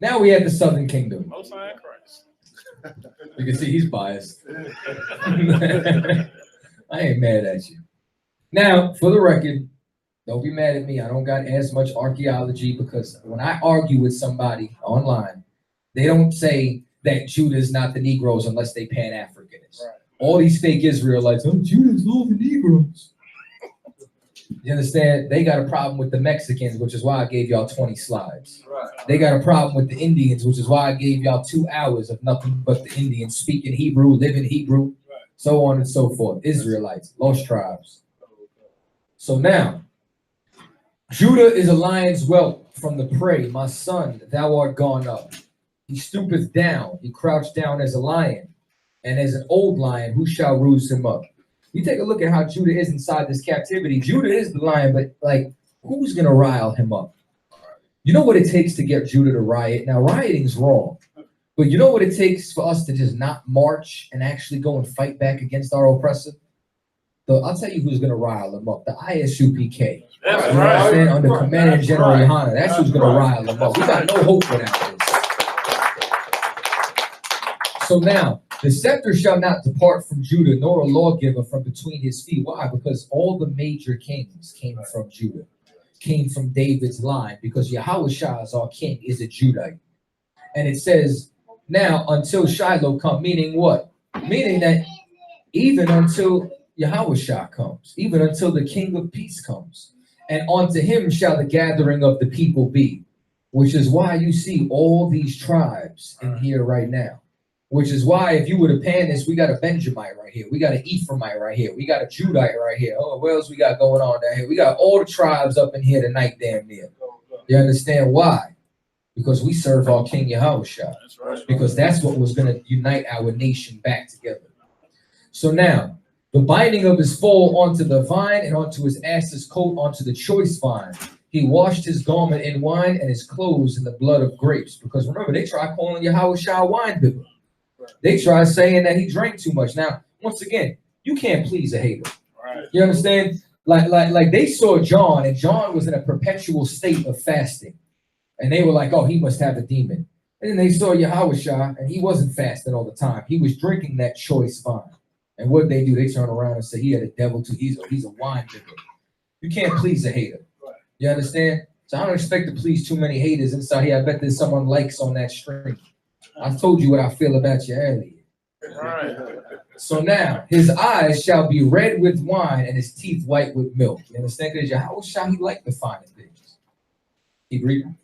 Now we have the Southern Kingdom. Most High Christ. You can see he's biased. I ain't mad at you. Now, for the record, don't be mad at me. I don't got as much archaeology because when I argue with somebody online, they don't say that Judah is not the Negroes unless they Pan-Africanists. Right. All these fake Israelites, oh, Judah's all the Negroes. You understand? They got a problem with the Mexicans, which is why I gave y'all 20 slides. Right. They got a problem with the Indians, which is why I gave y'all 2 hours of nothing but the Indians speaking Hebrew, living Hebrew, right, so on and so forth. Israelites, lost tribes. So now, Judah is a lion's whelp from the prey. My son, thou art gone up. He stoopeth down. He crouched down as a lion. And as an old lion, who shall rouse him up? You take a look at how Judah is inside this captivity. Judah is the lion, but like, who's going to rile him up? You know what it takes to get Judah to riot? Now, rioting's wrong. But you know what it takes for us to just not march and actually go and fight back against our oppressor? So I'll tell you who's going to rile them up. The I.S.U.P.K. That's you know right. what I'm saying? Under Commandant General YAHANNA. That's who's going to rile them up. We got no hope without this. So now, the scepter shall not depart from Judah, nor a lawgiver from between his feet. Why? Because all the major kings came from Judah, came from David's line, because Yahushua, as our king, is a Judite. And it says, now until Shiloh come, meaning what? Meaning that even until Yahushua comes, even until the King of Peace comes, and unto him shall the gathering of the people be, which is why you see all these tribes in here right now, which is why if you were to pan this, we got a Benjamite right here, we got an Ephraimite right here, we got a Judite right here. Oh, what else we got going on down here? We got all the tribes up in here tonight, damn near. You understand why? Because we serve our King Yahushua. Because that's what was going to unite our nation back together. So now, the binding of his foal onto the vine, and onto his ass's coat onto the choice vine. He washed his garment in wine, and his clothes in the blood of grapes. Because remember, they try calling Yahushua wine bibber. They try saying that he drank too much. Now, once again, you can't please a hater. Right. You understand? Like they saw John, and John was in a perpetual state of fasting. And they were like, oh, he must have a demon. And then they saw Yahushua, and he wasn't fasting all the time. He was drinking that choice wine. And what they do, they turn around and say he had a devil too. He's a wine drinker. You can't please a hater. You understand? So I don't expect to please too many haters inside here. I bet there's someone likes on that stream. I told you what I feel about you earlier. All right. So now, his eyes shall be red with wine, and his teeth white with milk. You understand? Because Yahushua, he liked the finer things. Keep reading.